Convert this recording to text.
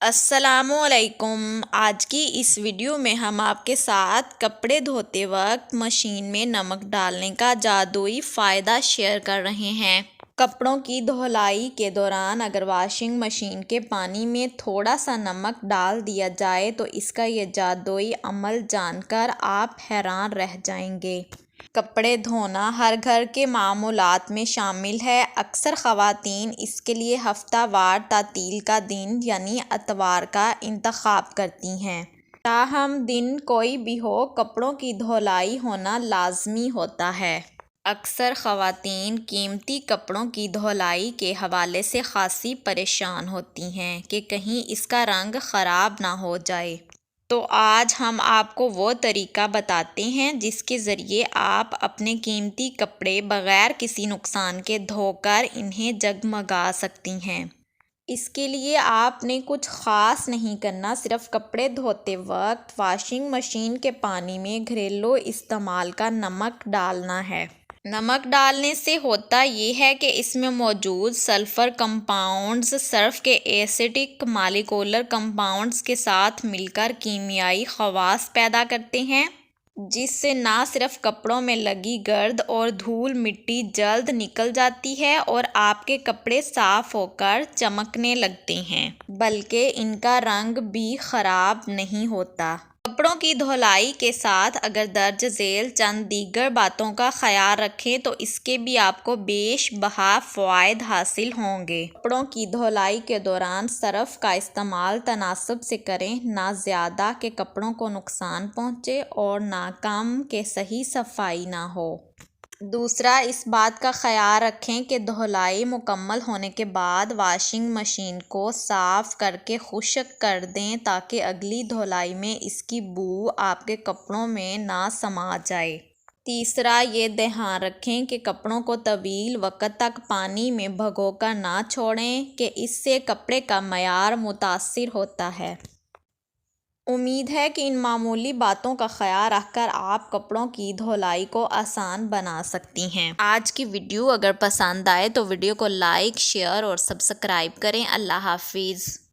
السلام علیکم۔ آج کی اس ویڈیو میں ہم آپ کے ساتھ کپڑے دھوتے وقت مشین میں نمک ڈالنے کا جادوئی فائدہ شیئر کر رہے ہیں۔ کپڑوں کی دھلائی کے دوران اگر واشنگ مشین کے پانی میں تھوڑا سا نمک ڈال دیا جائے تو اس کا یہ جادوئی عمل جان کر آپ حیران رہ جائیں گے۔ کپڑے دھونا ہر گھر کے معمولات میں شامل ہے۔ اکثر خواتین اس کے لیے ہفتہ وار تعطیل کا دن یعنی اتوار کا انتخاب کرتی ہیں۔ تاہم دن کوئی بھی ہو، کپڑوں کی دھلائی ہونا لازمی ہوتا ہے۔ اکثر خواتین قیمتی کپڑوں کی دھلائی کے حوالے سے خاصی پریشان ہوتی ہیں کہ کہیں اس کا رنگ خراب نہ ہو جائے۔ تو آج ہم آپ کو وہ طریقہ بتاتے ہیں جس کے ذریعے آپ اپنے قیمتی کپڑے بغیر کسی نقصان کے دھو کر انہیں جگمگا سکتی ہیں۔ اس کے لیے آپ نے کچھ خاص نہیں کرنا، صرف کپڑے دھوتے وقت واشنگ مشین کے پانی میں گھریلو استعمال کا نمک ڈالنا ہے۔ نمک ڈالنے سے ہوتا یہ ہے کہ اس میں موجود سلفر کمپاؤنڈز سرف کے ایسیڈک مالیکولر کمپاؤنڈز کے ساتھ مل کر کیمیائی خواص پیدا کرتے ہیں، جس سے نہ صرف کپڑوں میں لگی گرد اور دھول مٹی جلد نکل جاتی ہے اور آپ کے کپڑے صاف ہو کر چمکنے لگتے ہیں، بلکہ ان کا رنگ بھی خراب نہیں ہوتا۔ کپڑوں کی دھلائی کے ساتھ اگر درج ذیل چند دیگر باتوں کا خیال رکھیں تو اس کے بھی آپ کو بیش بہا فوائد حاصل ہوں گے۔ کپڑوں کی دھلائی کے دوران سرف کا استعمال تناسب سے کریں، نہ زیادہ کہ کپڑوں کو نقصان پہنچے اور نہ کم کہ صحیح صفائی نہ ہو۔ دوسرا، اس بات کا خیال رکھیں کہ دھلائی مکمل ہونے کے بعد واشنگ مشین کو صاف کر کے خشک کر دیں تاکہ اگلی دھلائی میں اس کی بو آپ کے کپڑوں میں نہ سما جائے۔ تیسرا، یہ دھیان رکھیں کہ کپڑوں کو طویل وقت تک پانی میں بھگو کر نہ چھوڑیں کہ اس سے کپڑے کا معیار متاثر ہوتا ہے۔ امید ہے کہ ان معمولی باتوں کا خیال رکھ کر آپ کپڑوں کی دھلائی کو آسان بنا سکتی ہیں۔ آج کی ویڈیو اگر پسند آئے تو ویڈیو کو لائک، شیئر اور سبسکرائب کریں۔ اللہ حافظ۔